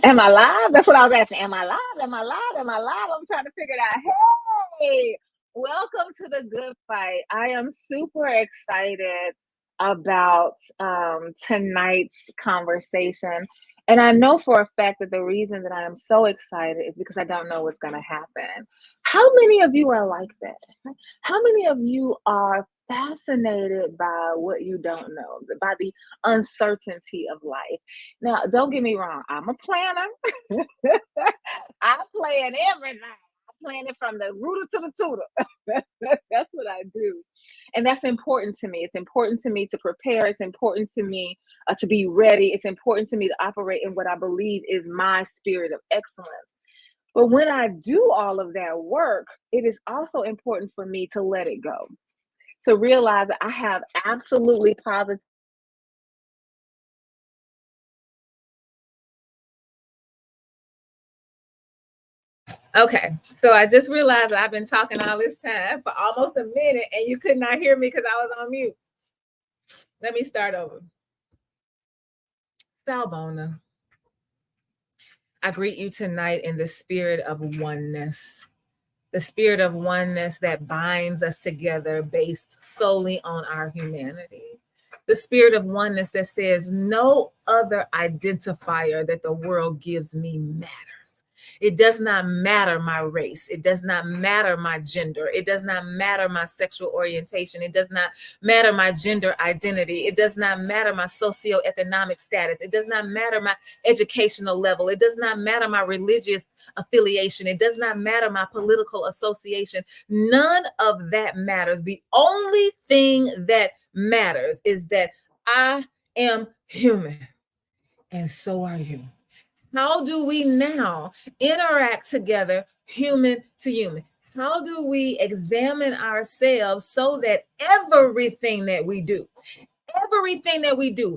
Am I live? That's what I was asking. Am I live? Am I live? Am I live? I'm trying to figure it out. Hey, welcome to the Good Fight. I am super excited about tonight's conversation. And I know for a fact that the reason that I am so excited is because I don't know what's going to happen. How many of you are like that? How many of you are fascinated by what you don't know, by the uncertainty of life? Now, don't get me wrong, I'm a planner. I plan everything. I plan it from the rooter to the tutor. That's what I do. And that's important to me. It's important to me to prepare. It's important to me to be ready. It's important to me to operate in what I believe is my spirit of excellence. But when I do all of that work, it is also important for me to let it go, to realize that I have absolutely positive. Okay, so I just realized I've been talking all this time for almost a minute and you could not hear me because I was on mute. Let me start over. Sawubona. I greet you tonight in the spirit of oneness. The spirit of oneness that binds us together based solely on our humanity. The spirit of oneness that says no other identifier that the world gives me matters. It does not matter my race. It does not matter my gender. It does not matter my sexual orientation. It does not matter my gender identity. It does not matter my socioeconomic status. It does not matter my educational level. It does not matter my religious affiliation. It does not matter my political association. None of that matters. The only thing that matters is that I am human, and so are you. How do we now interact together, human to human? How do we examine ourselves so that everything that we do,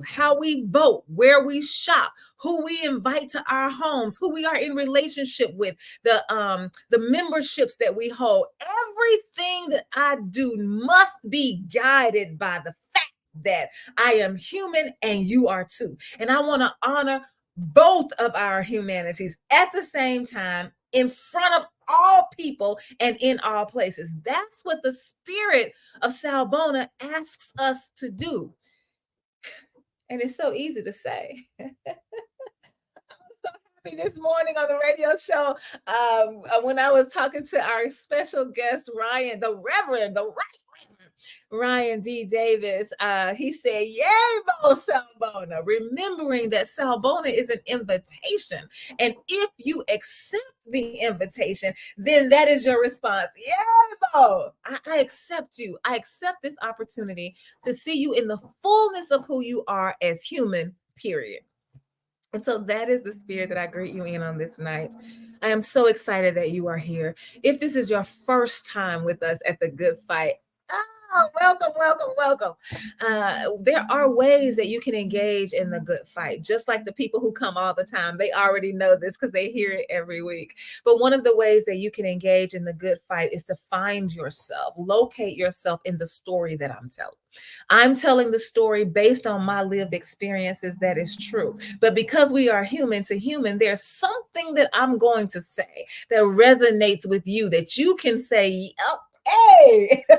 how we vote, where we shop, who we invite to our homes, who we are in relationship with, the memberships that we hold, everything that I do must be guided by the fact that I am human and you are too. And I want to honor both of our humanities at the same time in front of all people and in all places. That's what the spirit of Sawubona asks us to do. And it's so easy to say. I was so happy this morning on the radio show when I was talking to our special guest, Ryan, the Reverend, Ryan D. Davis. He said, "Yay, Bo Sawubona," remembering that Sawubona is an invitation. And if you accept the invitation, then that is your response. Yay, Bo, I accept you. I accept this opportunity to see you in the fullness of who you are as human, period. And so that is the spirit that I greet you in on this night. I am so excited that you are here. If this is your first time with us at the Good Fight, welcome, welcome, welcome. There are ways that you can engage in the good fight, just like the people who come all the time. They already know this because they hear it every week. But one of the ways that you can engage in the good fight is to find yourself, locate yourself in the story that I'm telling. I'm telling the story based on my lived experiences. That is true. But because we are human to human, there's something that I'm going to say that resonates with you that you can say, yep, hey, hey,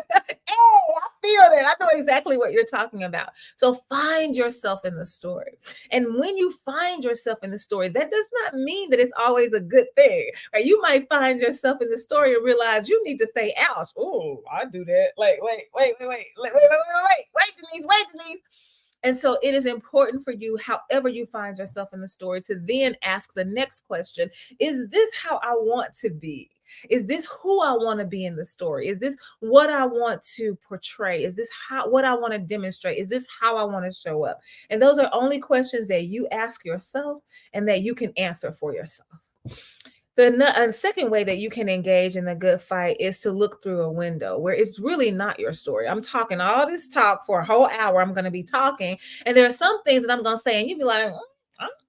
I feel that. I know exactly what you're talking about. So find yourself in the story. And when you find yourself in the story, that does not mean that it's always a good thing. Right? You might find yourself in the story and realize you need to say, ouch. Oh, I do that. Like, wait, Denise. And so it is important for you, however you find yourself in the story, to then ask the next question: is this how I want to be? Is this who I want to be in the story? Is this what I want to portray? Is this what I want to demonstrate? Is this how I want to show up? And those are only questions that you ask yourself and that you can answer for yourself. The second way that you can engage in the good fight is to look through a window where it's really not your story. I'm talking all this talk for a whole hour. I'm going to be talking, and there are some things that I'm going to say, and you'll be like,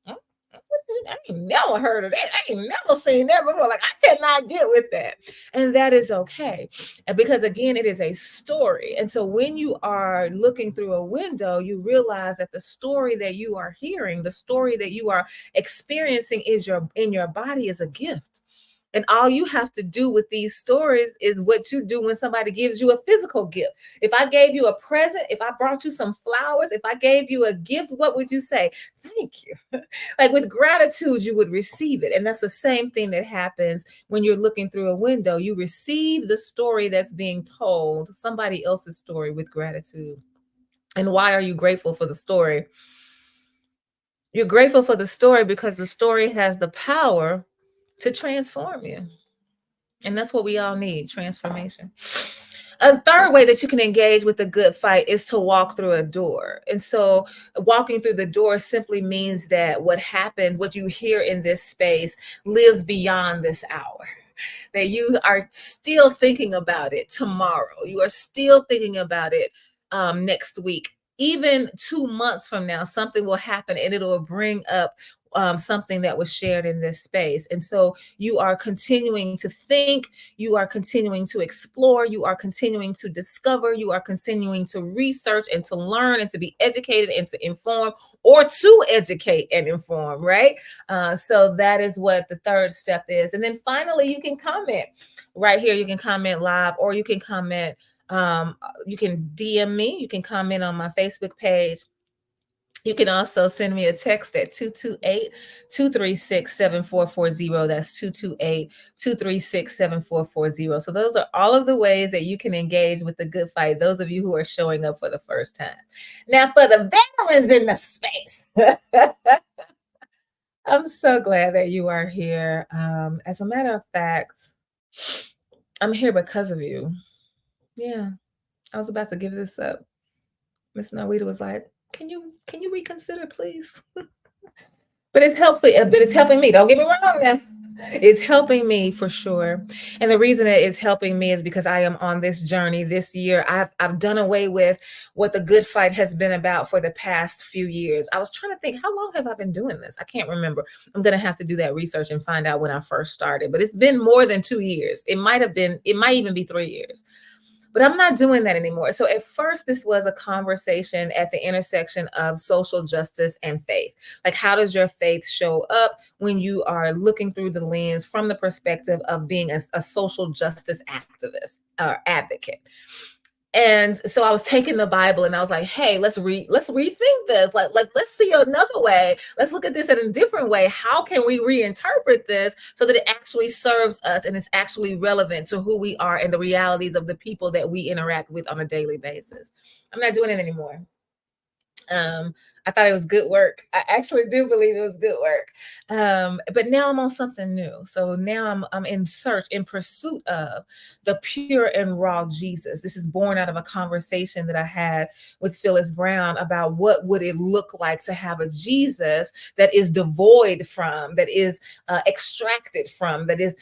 what is I ain't never heard of that. I ain't never seen that before. Like, I cannot get with that. And that is okay. And because again, it is a story. And so when you are looking through a window, you realize that the story that you are hearing, the story that you are experiencing is your in your body is a gift. And all you have to do with these stories is what you do when somebody gives you a physical gift. If I gave you a present, if I brought you some flowers, if I gave you a gift, what would you say? Thank you. Like with gratitude, you would receive it. And that's the same thing that happens when you're looking through a window. You receive the story that's being told, somebody else's story, with gratitude. And why are you grateful for the story? You're grateful for the story because the story has the power to transform you. And that's what we all need, transformation. A third way that you can engage with a good fight is to walk through a door. And so walking through the door simply means that what happens, what you hear in this space lives beyond this hour. That you are still thinking about it tomorrow. You are still thinking about it next week. Even 2 months from now, something will happen and it'll bring up something that was shared in this space. And so you are continuing to think, you are continuing to explore, you are continuing to discover, you are continuing to research and to learn and to be educated and to inform, or to educate and inform, right? So that is what the third step is. And then finally, you can comment right here. You can comment live, or you can comment, you can DM me, you can comment on my Facebook page. You can also send me a text at 228-236-7440. That's 228-236-7440. So those are all of the ways that you can engage with the good fight, those of you who are showing up for the first time. Now, for the veterans in the space, I'm so glad that you are here. As a matter of fact, I'm here because of you. Yeah, I was about to give this up. Miss Narita was like, can you reconsider, please? But it's helpful, but it's helping me. Don't get me wrong now. It's helping me for sure. And the reason that it's helping me is because I am on this journey this year. I've done away with what the good fight has been about for the past few years. I was trying to think, how long have I been doing this? I can't remember. I'm going to have to do that research and find out when I first started. But it's been more than 2 years. It might even be 3 years. But I'm not doing that anymore. So at first, this was a conversation at the intersection of social justice and faith. Like, how does your faith show up when you are looking through the lens from the perspective of being a social justice activist or advocate? And so I was taking the Bible and I was like, hey, let's rethink this. Like let's see another way. Let's look at this in a different way. How can we reinterpret this so that it actually serves us and it's actually relevant to who we are and the realities of the people that we interact with on a daily basis? I'm not doing it anymore. I thought it was good work. I actually do believe it was good work. But now I'm on something new. So now I'm in search, in pursuit of the pure and raw Jesus. This is born out of a conversation that I had with Phyllis Brown about what would it look like to have a Jesus that is devoid from, that is extracted from, that is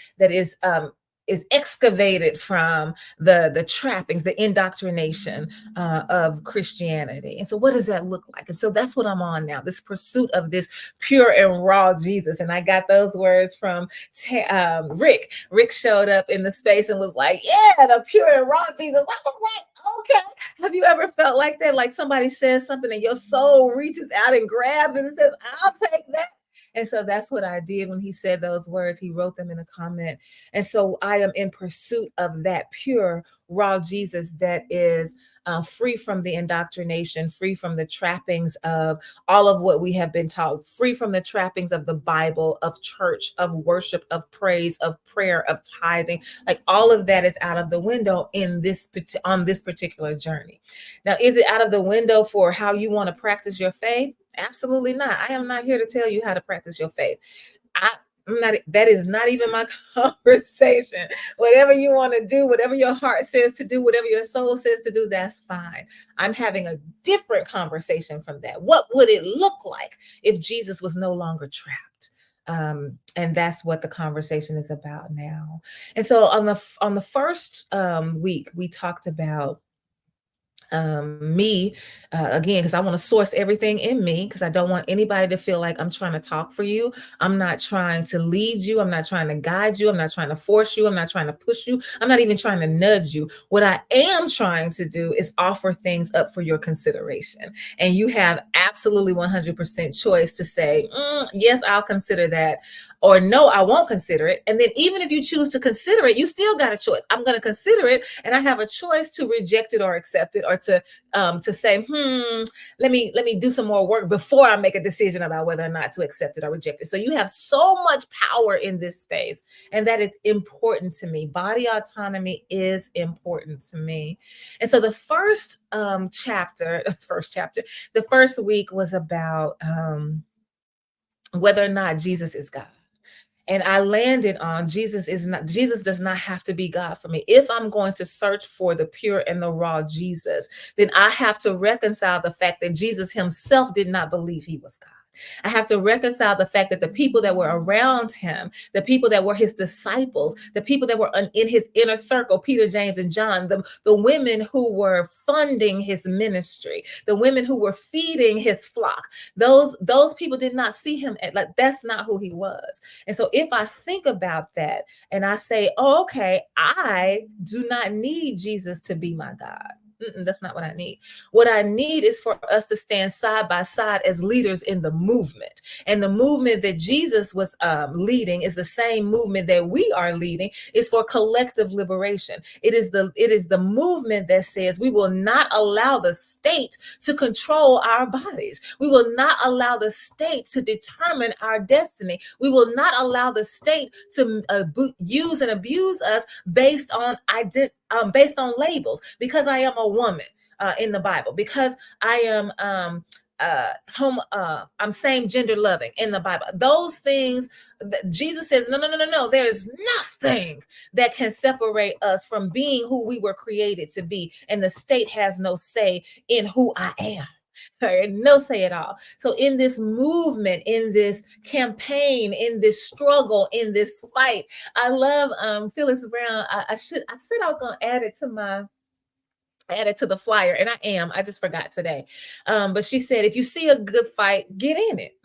excavated from the trappings, the indoctrination of Christianity. And so what does that look like? And so that's what I'm on now, this pursuit of this pure and raw Jesus. And I got those words from Rick. Rick showed up in the space and was like, yeah, the pure and raw Jesus. I was like, okay. Have you ever felt like that? Like somebody says something and your soul reaches out and grabs and it says, I'll take that. And so that's what I did when he said those words. He wrote them in a comment. And so I am in pursuit of that pure, raw Jesus that is free from the indoctrination, free from the trappings of all of what we have been taught, free from the trappings of the Bible, of church, of worship, of praise, of prayer, of tithing. Like all of that is out of the window on this particular journey. Now, is it out of the window for how you want to practice your faith? Absolutely not. I am not here to tell you how to practice your faith. That is not even my conversation. Whatever you want to do, whatever your heart says to do, whatever your soul says to do, that's fine. I'm having a different conversation from that. What would it look like if Jesus was no longer trapped? And that's what the conversation is about now. And so on the first week, we talked about me again, because I want to source everything in me, because I don't want anybody to feel like I'm trying to talk for you. I'm not trying to lead you. I'm not trying to guide you. I'm not trying to force you. I'm not trying to push you. I'm not even trying to nudge you. What I am trying to do is offer things up for your consideration, and you have absolutely 100% choice to say, yes, I'll consider that, or no, I won't consider it. And then even if you choose to consider it, you still got a choice. I'm going to consider it, and I have a choice to reject it or accept it, or to say, let me do some more work before I make a decision about whether or not to accept it or reject it. So you have so much power in this space, and that is important to me. Body autonomy is important to me. And so the first the first week was about whether or not Jesus is God. And I landed on Jesus does not have to be God for me. If I'm going to search for the pure and the raw Jesus, then I have to reconcile the fact that Jesus himself did not believe he was God. I have to reconcile the fact that the people that were around him, the people that were his disciples, the people that were in his inner circle, Peter, James, and John, the women who were funding his ministry, the women who were feeding his flock, those people did not see him like that's not who he was. And so if I think about that and I say, oh, okay, I do not need Jesus to be my God. That's not what I need. What I need is for us to stand side by side as leaders in the movement. And the movement that Jesus was leading is the same movement that we are leading. Is for collective liberation. It is the movement that says we will not allow the state to control our bodies. We will not allow the state to determine our destiny. We will not allow the state to use and abuse us based on based on labels, because I am a woman in the Bible, because I am I'm same gender loving in the Bible. Those things, Jesus says, no. There is nothing that can separate us from being who we were created to be. And the state has no say in who I am. No say at all. So in this movement, in this campaign, in this struggle, in this fight, I love Phyllis Brown. I said I was going to add it to the flyer, and I just forgot today. But she said, if you see a good fight, get in it.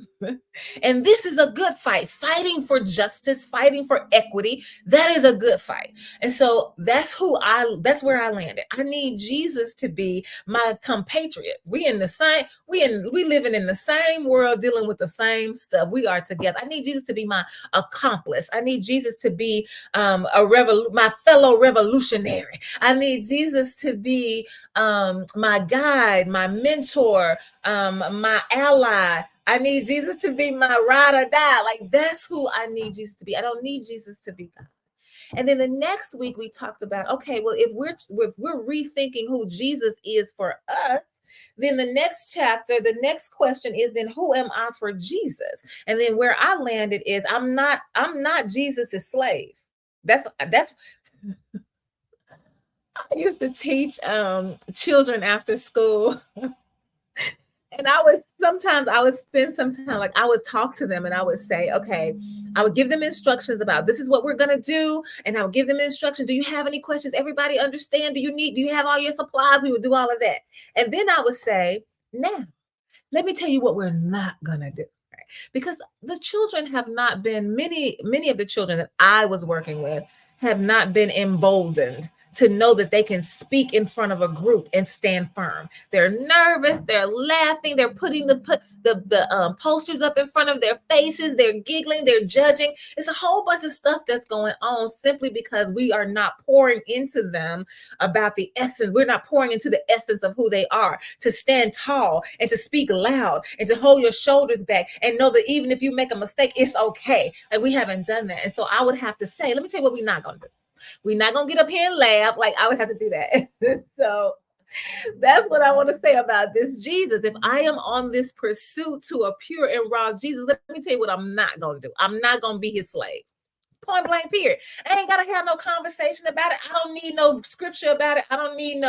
And this is a good fight, fighting for justice, fighting for equity. That is a good fight. And so that's where I landed. I need Jesus to be my compatriot. We living in the same world, dealing with the same stuff. We are together. I need Jesus to be my accomplice. I need Jesus to be my fellow revolutionary. I need Jesus to be my guide, my mentor, my ally. I need Jesus to be my ride or die. Like, that's who I need Jesus to be. I don't need Jesus to be God. And then the next week we talked about, okay, well, if we're rethinking who Jesus is for us, then the next chapter, the next question is, then who am I for Jesus? And then where I landed is, I'm not Jesus's slave. That's I used to teach children after school. And I would spend some time, like I would talk to them and I would say, okay, I would give them instructions about this is what we're going to do. And I would give them instructions. Do you have any questions? Everybody understand? Do you have all your supplies? We would do all of that. And then I would say, now, let me tell you what we're not going to do. Right? Because the children have not been, many of the children that I was working with have not been emboldened to know that they can speak in front of a group and stand firm. They're nervous, they're laughing, they're putting the posters up in front of their faces, they're giggling, they're judging. It's a whole bunch of stuff that's going on simply because we are not pouring into them about the essence. We're not pouring into the essence of who they are, to stand tall and to speak loud and to hold your shoulders back and know that even if you make a mistake, it's okay. Like, we haven't done that. And so I would have to say, let me tell you what we're not going to do. We're not going to get up here and laugh. Like, I would have to do that. So that's what I want to say about this Jesus. If I am on this pursuit to a pure and raw Jesus, let me tell you what I'm not going to do. I'm not going to be his slave. Point blank, period. I ain't got to have no conversation about it. I don't need no scripture about it. I don't need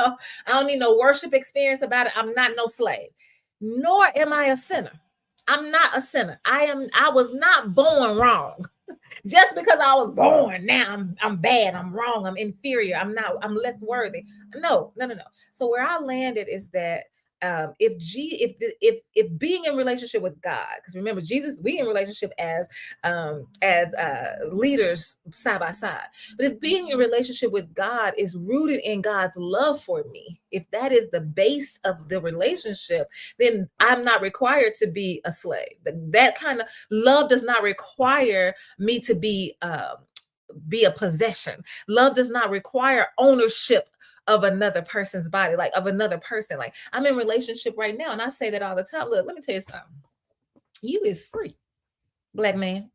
no worship experience about it. I'm not no slave. Nor am I a sinner. I'm not a sinner. I was not born wrong. Just because I was born, now I'm bad, I'm wrong, I'm inferior, I'm less worthy. No, no, no, no. So where I landed is that if being in relationship with God, because remember Jesus, we in relationship as leaders side by side. But if being in relationship with God is rooted in God's love for me, if that is the base of the relationship, then I'm not required to be a slave. That kind of love does not require me to be a possession. Love does not require ownership of another person's body, like of another person. Like I'm in relationship right now, and I say that all the time. Look, let me tell you something. You is free, black man.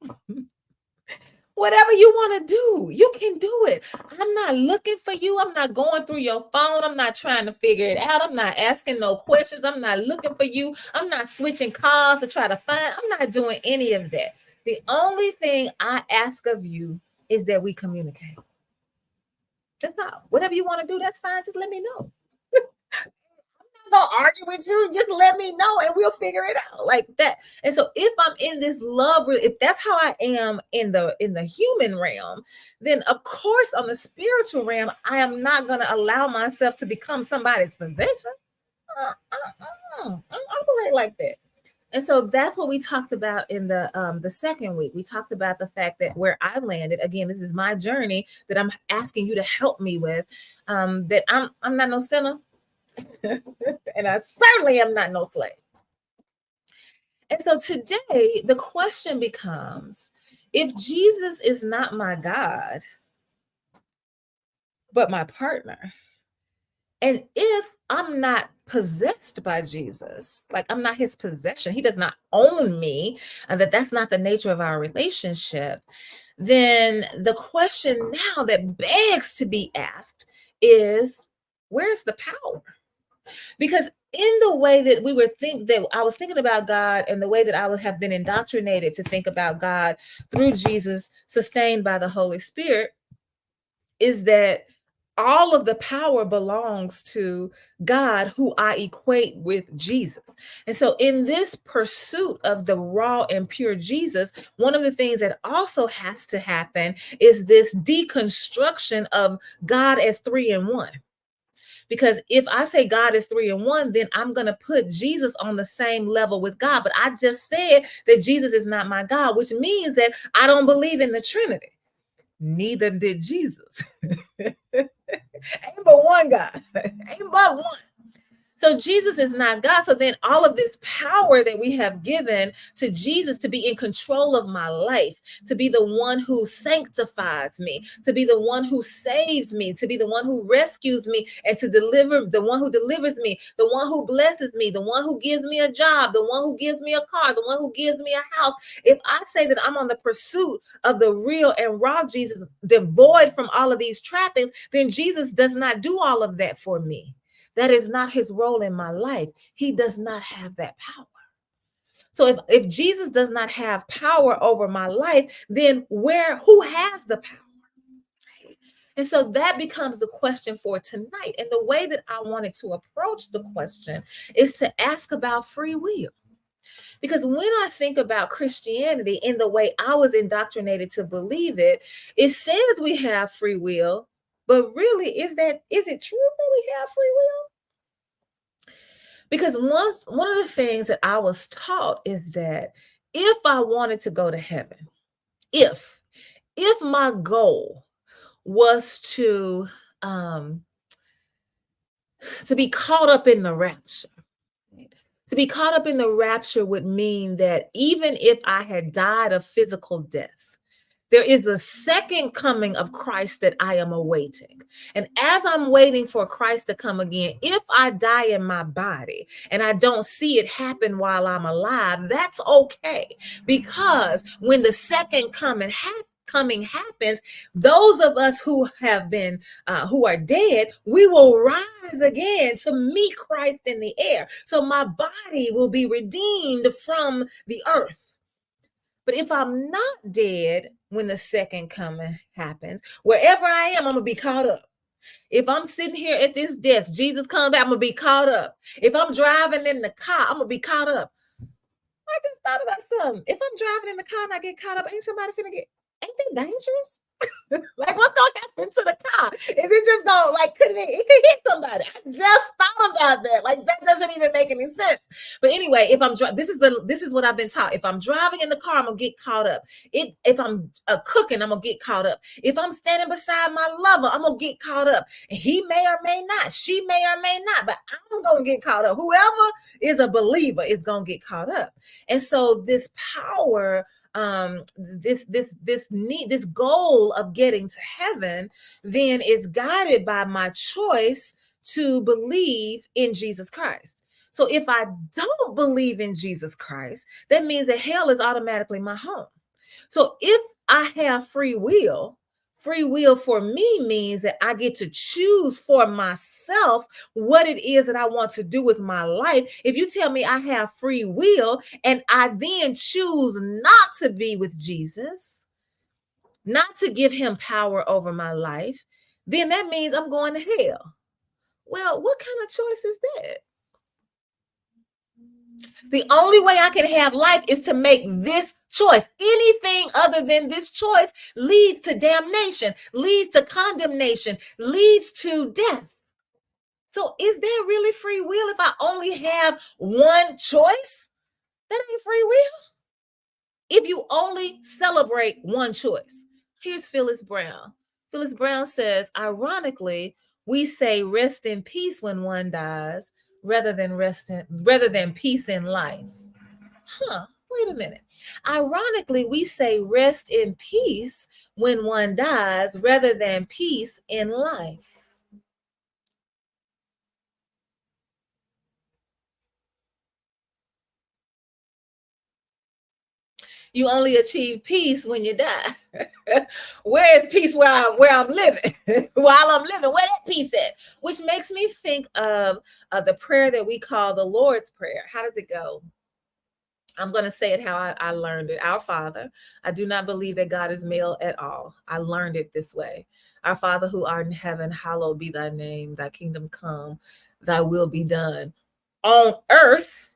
Whatever you want to do, you can do it. I'm not looking for you. I'm not going through your phone. I'm not trying to figure it out. I'm not asking no questions. I'm not looking for you. I'm not switching cars to try to find. I'm not doing any of that. The only thing I ask of you is that we communicate. That's all. Whatever you want to do, that's fine. Just let me know. I'm not gonna argue with you. Just let me know and we'll figure it out like that. And so if I'm in this love, if that's how I am in the human realm, then of course on the spiritual realm, I am not gonna allow myself to become somebody's possession. I don't operate like that. And so that's what we talked about in the second week. We talked about the fact that where I landed, again, this is my journey that I'm asking you to help me with. That I'm not no sinner, and I certainly am not no slave. And so today the question becomes, if Jesus is not my God, but my partner, and if I'm not possessed by Jesus, like I'm not his possession, he does not own me, and that's not the nature of our relationship, then the question now that begs to be asked is, where's the power? Because in the way that I was thinking about God, and the way that I would have been indoctrinated to think about God through Jesus, sustained by the Holy Spirit, is that all of the power belongs to God, who I equate with Jesus. And so, in this pursuit of the raw and pure Jesus, one of the things that also has to happen is this deconstruction of God as three in one. Because if I say God is three in one, then I'm going to put Jesus on the same level with God. But I just said that Jesus is not my God, which means that I don't believe in the Trinity. Neither did Jesus. Ain't but one God. Ain't but one. So Jesus is not God. So then all of this power that we have given to Jesus to be in control of my life, to be the one who sanctifies me, to be the one who saves me, to be the one who rescues me, and to deliver, the one who delivers me, the one who blesses me, the one who gives me a job, the one who gives me a car, the one who gives me a house. If I say that I'm on the pursuit of the real and raw Jesus, devoid from all of these trappings, then Jesus does not do all of that for me. That is not his role in my life. He does not have that power. So if Jesus does not have power over my life, then who has the power? And so that becomes the question for tonight. And the way that I wanted to approach the question is to ask about free will. Because when I think about Christianity in the way I was indoctrinated to believe it, it says we have free will, but really, is it true that we have free will? Because one of the things that I was taught is that if I wanted to go to heaven, if my goal was to be caught up in the rapture, to be caught up in the rapture would mean that even if I had died a physical death, there is the second coming of Christ that I am awaiting. And as I'm waiting for Christ to come again, if I die in my body and I don't see it happen while I'm alive, that's okay. Because when the second coming happens, those of us who are dead, we will rise again to meet Christ in the air. So my body will be redeemed from the earth. But if I'm not dead when the second coming happens, wherever I am, I'm going to be caught up. If I'm sitting here at this desk, Jesus comes back, I'm going to be caught up. If I'm driving in the car, I'm going to be caught up. I just thought about something. If I'm driving in the car and I get caught up, ain't it dangerous? Like, what's gonna happen to the car? Is it just gonna, like, it could hit somebody? I just thought about that. Like, that doesn't even make any sense. But anyway, if I'm this is what I've been taught. If I'm driving in the car, I'm gonna get caught up. If I'm cooking, I'm gonna get caught up. If I'm standing beside my lover, I'm gonna get caught up. And he may or may not, she may or may not, but I'm gonna get caught up. Whoever is a believer is gonna get caught up. And so this power, this goal of getting to heaven then is guided by my choice to believe in Jesus Christ. So if I don't believe in Jesus Christ, that means that hell is automatically my home. So if I have free will for me means that I get to choose for myself what it is that I want to do with my life. If you tell me I have free will and I then choose not to be with Jesus, not to give him power over my life, then that means I'm going to hell. Well, what kind of choice is that? The only way I can have life is to make this choice. Anything other than this choice leads to damnation, leads to condemnation, leads to death. So is there really free will if I only have one choice? That ain't free will. If you only celebrate one choice. Here's Phyllis Brown. Phyllis Brown says, ironically, we say rest in peace when one dies rather than peace in life. Wait a minute. Ironically, we say rest in peace when one dies rather than peace in life. You only achieve peace when you die. Where is peace where I'm living? While I'm living, where that peace at? Which makes me think of the prayer that we call the Lord's Prayer. How does it go? I'm going to say it how I learned it. Our Father, I do not believe that God is male at all. I learned it this way. Our Father who art in heaven, hallowed be thy name. Thy kingdom come, thy will be done on earth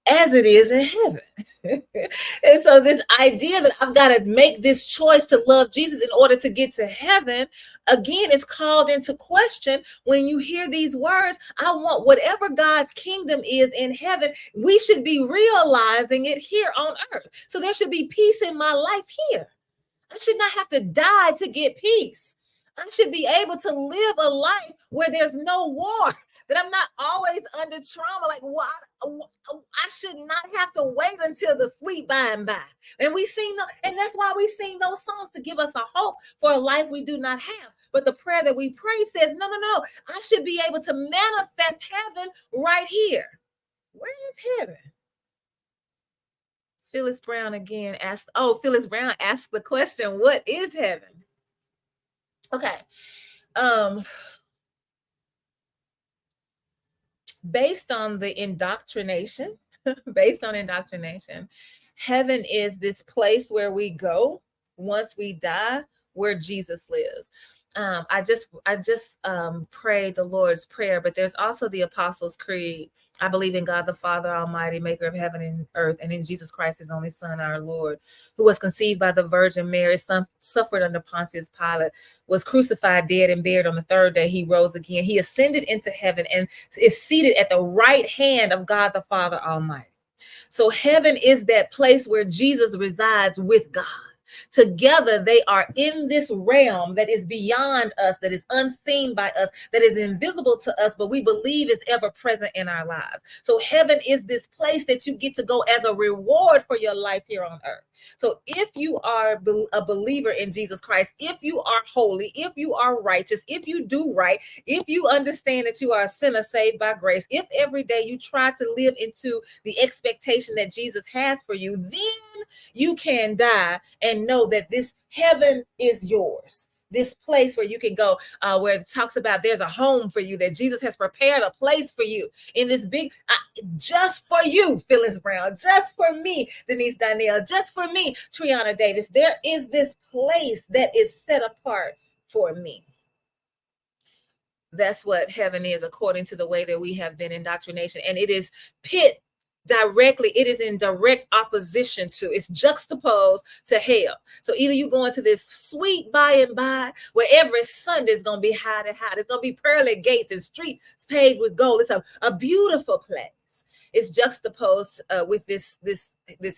as it is in heaven. And so this idea that I've got to make this choice to love Jesus in order to get to heaven, again, is called into question when you hear these words. I want whatever God's kingdom is in heaven, we should be realizing it here on earth. So there should be peace in my life here. I should not have to die to get peace. I should be able to live a life where there's no war, that I'm not always under trauma. Like, what? I should not have to wait until the sweet by and by. And and that's why we sing those songs, to give us a hope for a life we do not have. But the prayer that we pray says, no. I should be able to manifest heaven right here. Where is heaven? Phyllis Brown again asked. Phyllis Brown asked the question, what is heaven? Okay. Based on indoctrination, heaven is this place where we go once we die, where Jesus lives. I just prayed the Lord's Prayer, but there's also the Apostles' Creed. I believe in God the Father Almighty, maker of heaven and earth, and in Jesus Christ, his only Son, our Lord, who was conceived by the Virgin Mary, suffered under Pontius Pilate, was crucified, dead, and buried. On the third day, he rose again. He ascended into heaven and is seated at the right hand of God the Father Almighty. So heaven is that place where Jesus resides with God. Together, they are in this realm that is beyond us, that is unseen by us, that is invisible to us, but we believe is ever present in our lives. So heaven is this place that you get to go as a reward for your life here on earth. So if you are a believer in Jesus Christ, if you are holy, if you are righteous, if you do right, if you understand that you are a sinner saved by grace, if every day you try to live into the expectation that Jesus has for you, then you can die and know that this heaven is yours. This place where you can go, where it talks about there's a home for you, that Jesus has prepared a place for you in this big, just for you, Phyllis Brown, just for me, Denise Danielle, just for me, Triana Davis. There is this place that is set apart for me. That's what heaven is, according to the way that we have been indoctrination. And it is pit it is in direct opposition to, it's juxtaposed to hell. So either you go into this sweet by and by where every Sunday is going to be hot and hot. It's going to be pearly gates and streets paved with gold. It's a beautiful place. It's juxtaposed with this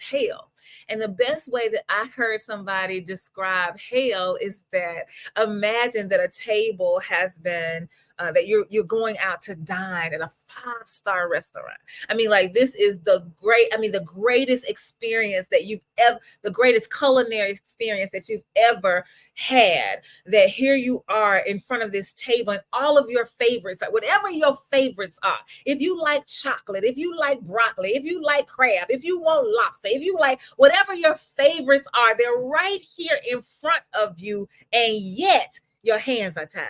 hell. And the best way that I heard somebody describe hell is that, imagine that a table has been that you're going out to dine at a 5-star restaurant. I mean, like, this is the greatest experience that you've ever, the greatest culinary experience that you've ever had. That here you are in front of this table and all of your favorites, whatever your favorites are. If you like chocolate, if you like broccoli, if you like crab, if you want lobster, if you like whatever your favorites are, they're right here in front of you, and yet your hands are tied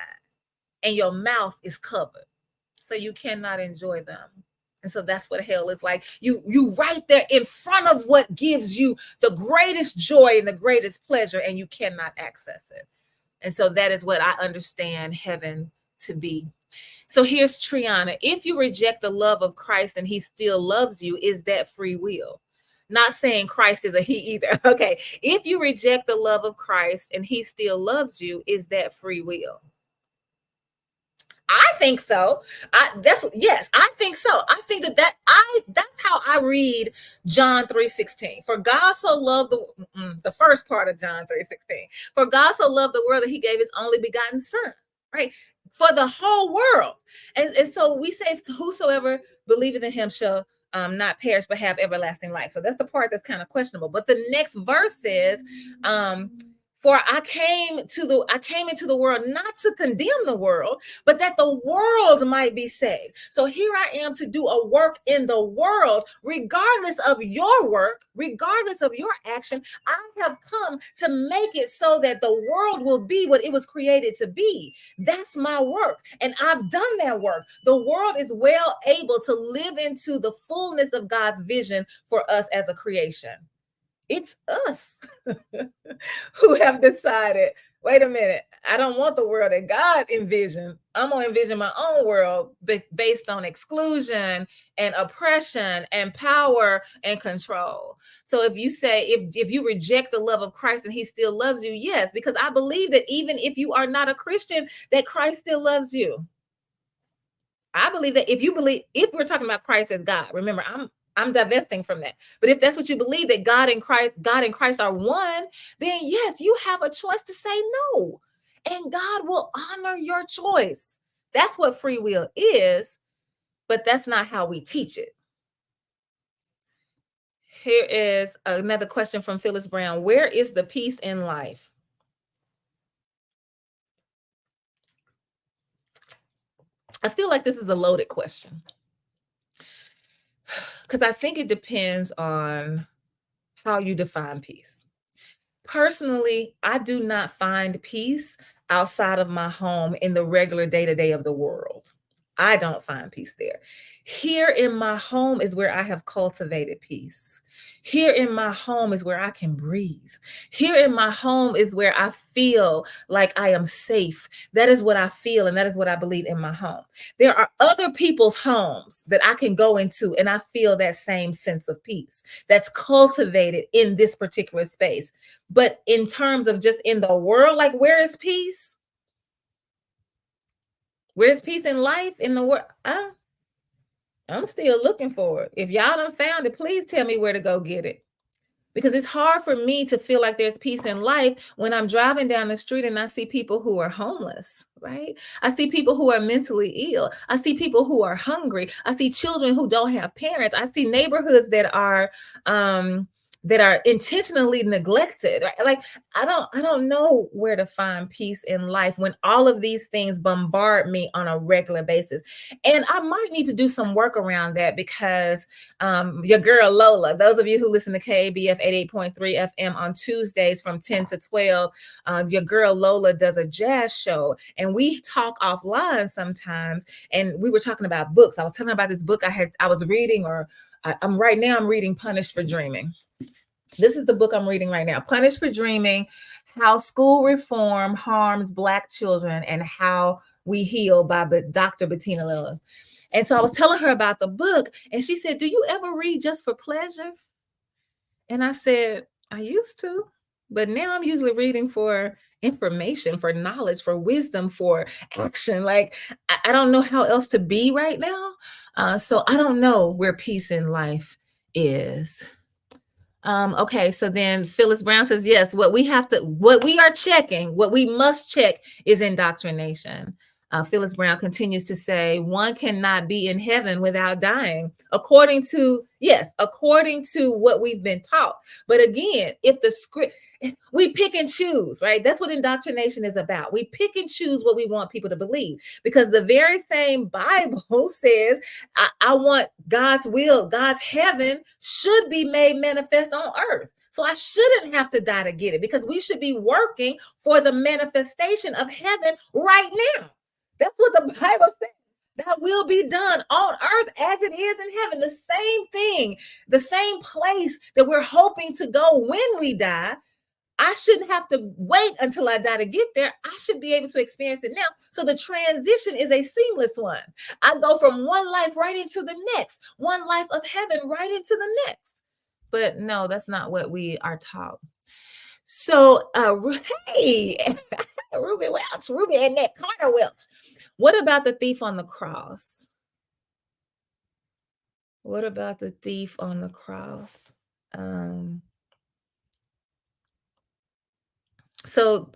and your mouth is covered, so you cannot enjoy them. And so that's what hell is like. You right there in front of what gives you the greatest joy and the greatest pleasure, and you cannot access it. And so that is what I understand heaven to be. So here's Triana. If you reject the love of Christ and he still loves you, is that free will? Not saying Christ is a he either. Okay. If you reject the love of Christ and he still loves you, is that free will? I think so. Yes, I think so. I think that's how I read John 3:16. For God so loved the first part of John 3:16. For God so loved the world that he gave his only begotten son, right? For the whole world. And so we say, whosoever believeth in him shall not perish but have everlasting life. So that's the part that's kind of questionable. But the next verse says, for I came into the world not to condemn the world, but that the world might be saved. So here I am to do a work in the world, regardless of your work, regardless of your action. I have come to make it so that the world will be what it was created to be. That's my work. And I've done that work. The world is well able to live into the fullness of God's vision for us as a creation. It's us who have decided, wait a minute, I don't want the world that God envisioned. I'm going to envision my own world based on exclusion and oppression and power and control. So if you say, if you reject the love of Christ and he still loves you, yes, because I believe that even if you are not a Christian, that Christ still loves you. I believe that if we're talking about Christ as God, remember, I'm divesting from that. But if that's what you believe, that God and Christ are one, then yes, you have a choice to say no. And God will honor your choice. That's what free will is, but that's not how we teach it. Here is another question from Phyllis Brown. Where is the peace in life? I feel like this is a loaded question, because I think it depends on how you define peace. Personally, I do not find peace outside of my home in the regular day-to-day of the world. I don't find peace there. Here in my home is where I have cultivated peace. Here in my home is where I can breathe. Here in my home is where I feel like I am safe. That is what I feel, and that is what I believe in my home. There are other people's homes that I can go into, and I feel that same sense of peace that's cultivated in this particular space. But in terms of just in the world, like, where is peace? Where's peace in life, in the world? I'm still looking for it. If y'all done found it, please tell me where to go get it. Because it's hard for me to feel like there's peace in life when I'm driving down the street and I see people who are homeless, right? I see people who are mentally ill. I see people who are hungry. I see children who don't have parents. I see neighborhoods that are intentionally neglected. Right? Like, I don't know where to find peace in life when all of these things bombard me on a regular basis. And I might need to do some work around that, because your girl Lola, those of you who listen to KABF 88.3 FM on Tuesdays from 10 to 12, your girl Lola does a jazz show, and we talk offline sometimes. And we were talking about books. I was telling her about this book I was reading, or I'm reading Punished for Dreaming. This is the book I'm reading right now, Punished for Dreaming: How School Reform Harms Black Children and How We Heal, by Dr. Bettina Lilla. And so I was telling her about the book, and she said, "Do you ever read just for pleasure?" And I said, "I used to, but now I'm usually reading for information, for knowledge, for wisdom, for action. Like, I don't know how else to be right now. So I don't know where peace in life is." Okay, so then Phyllis Brown says, yes, what we are checking, what we must check is indoctrination. Phyllis Brown continues to say, one cannot be in heaven without dying, according to what we've been taught. But again, if the script, we pick and choose, right? That's what indoctrination is about. We pick and choose what we want people to believe, because the very same Bible says, I want God's will, God's heaven should be made manifest on earth. So I shouldn't have to die to get it, because we should be working for the manifestation of heaven right now. That's what the Bible says. That will be done on earth as it is in heaven. The same thing, the same place that we're hoping to go when we die. I shouldn't have to wait until I die to get there. I should be able to experience it now. So the transition is a seamless one. I go from one life right into the next, one life of heaven right into the next. But no, that's not what we are taught. So, hey, Ruby Welch, Ruby and Annette Carter Welch. What about the thief on the cross? What about the thief on the cross? So,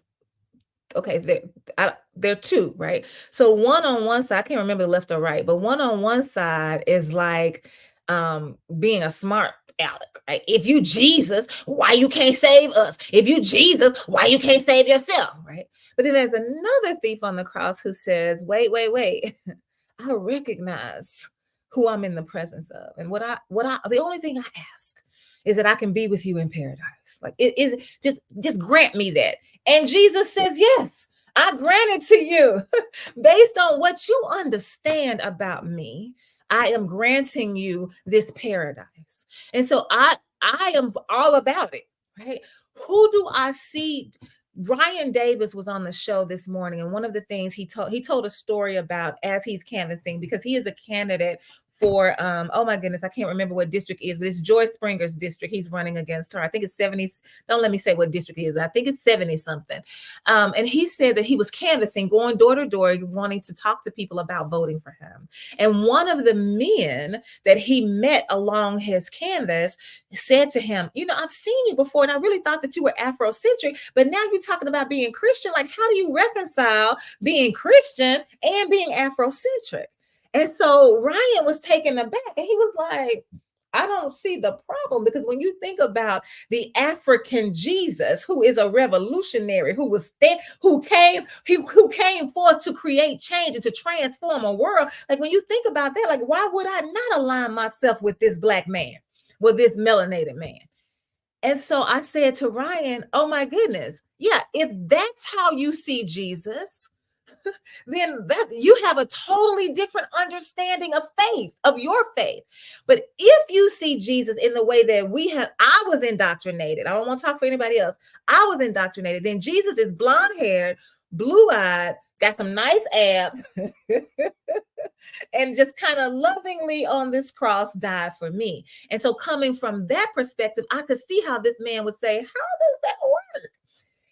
okay, there are two, right? So one on one side, I can't remember left or right, but one on one side is like being a smart aleck, right? If you Jesus, why you can't save us? If you Jesus, why you can't save yourself, right? But then there's another thief on the cross who says, wait, I recognize who I'm in the presence of. And the only thing I ask is that I can be with you in paradise. Like, it is just grant me that. And Jesus says, yes, I grant it to you. Based on what you understand about me, I am granting you this paradise. And so I am all about it, right? Who do I see? Ryan Davis was on the show this morning, and one of the things he told a story about as he's canvassing, because he is a candidate for oh my goodness, I can't remember what district is, but it's Joy Springer's district. He's running against her. I think it's 70. Don't let me say what district it is. I think it's 70 something. And he said that he was canvassing, going door to door, wanting to talk to people about voting for him. And one of the men that he met along his canvas said to him, I've seen you before, and I really thought that you were Afrocentric, but now you're talking about being Christian. Like, how do you reconcile being Christian and being Afrocentric? And so Ryan was taken aback, and he was like, I don't see the problem, because when you think about the African Jesus, who is a revolutionary, who came forth to create change and to transform a world, like when you think about that, like, why would I not align myself with this Black man, with this melanated man? And so I said to Ryan, oh my goodness, yeah, if that's how you see Jesus, then that you have a totally different understanding of faith, of your faith. But if you see Jesus in the way that I was indoctrinated, I don't want to talk for anybody else, I was indoctrinated, then Jesus is blonde-haired, blue-eyed, got some nice abs, and just kind of lovingly on this cross died for me. And so coming from that perspective, I could see how this man would say, how does that work?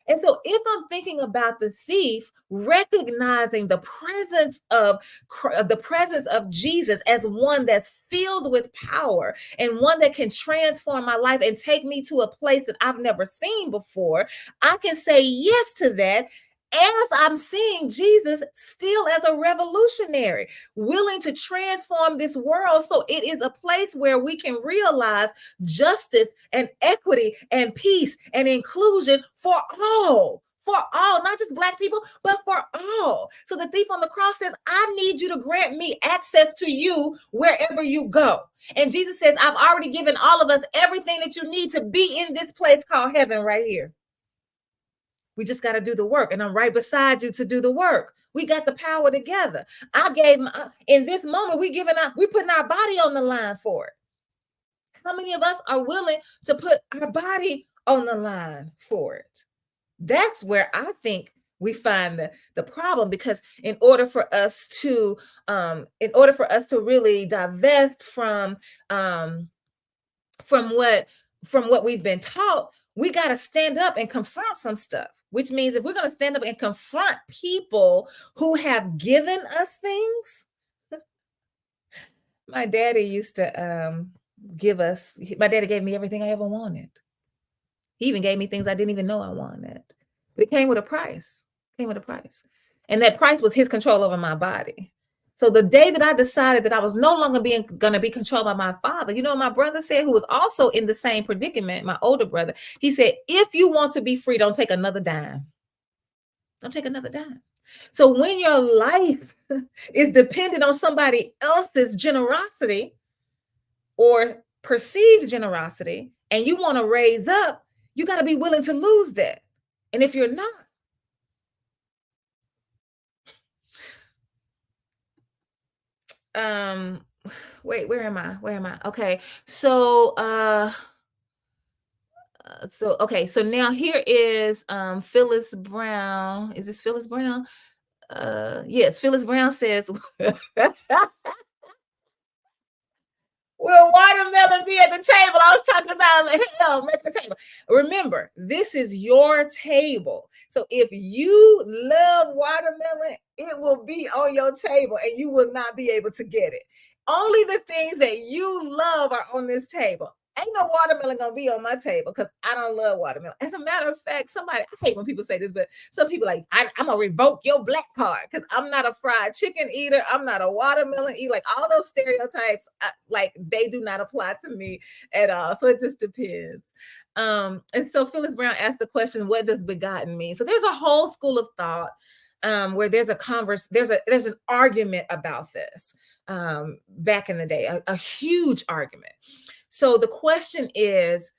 And so if I'm thinking about the thief, recognizing the presence of Jesus as one that's filled with power and one that can transform my life and take me to a place that I've never seen before, I can say yes to that, as I'm seeing Jesus still as a revolutionary, willing to transform this world. So it is a place where we can realize justice and equity and peace and inclusion for all, not just Black people, but for all. So the thief on the cross says, I need you to grant me access to you wherever you go. And Jesus says, I've already given all of us everything that you need to be in this place called heaven right here. We just got to do the work. And I'm right beside you to do the work. We got the power together. In this moment, we putting our body on the line for it. How many of us are willing to put our body on the line for it? That's where I think we find the problem, because in order for us to really divest from what we've been taught, we got to stand up and confront some stuff, which means if we're going to stand up and confront people who have given us things. My daddy used to my daddy gave me everything I ever wanted. He even gave me things I didn't even know I wanted. But it came with a price. And that price was his control over my body. So the day that I decided that I was no longer going to be controlled by my father, you know, my brother said, who was also in the same predicament, my older brother, he said, if you want to be free, don't take another dime. Don't take another dime. So when your life is dependent on somebody else's generosity or perceived generosity, and you want to raise up, you got to be willing to lose that. And if you're not, wait, where am I? Okay. So so now here is Phyllis Brown. Is this Phyllis Brown? Yes, Phyllis Brown says will watermelon be at the table? I was talking about, like, hell, make the table. Remember, this is your table. So if you love watermelon, it will be on your table and you will not be able to get it. Only the things that you love are on this table. Ain't no watermelon gonna be on my table because I don't love watermelon. As a matter of fact, I hate when people say this, but some people like, I'm gonna revoke your black card because I'm not a fried chicken eater. I'm not a watermelon eater. Like all those stereotypes, like they do not apply to me at all. So it just depends. And so Phyllis Brown asked the question, what does begotten mean? So there's a whole school of thought where there's an argument about this back in the day, a huge argument. So the question is,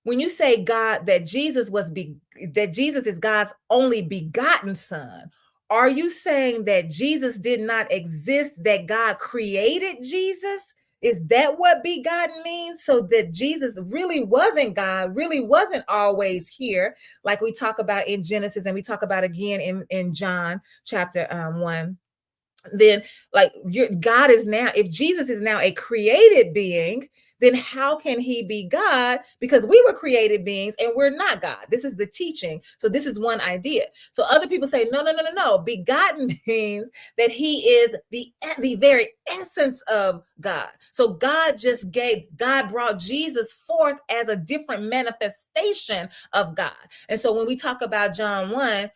when you say that Jesus is God's only begotten son, are you saying that Jesus did not exist, that God created Jesus? Is that what begotten means? So that Jesus really wasn't God, really wasn't always here, like we talk about in Genesis and we talk about again in John chapter 1. Then like God is now, if Jesus is now a created being, then how can he be God? Because we were created beings and we're not God. This is the teaching. So this is one idea. So other people say, no. Begotten means that he is the very essence of God. So God brought Jesus forth as a different manifestation of God. And so when we talk about John 1,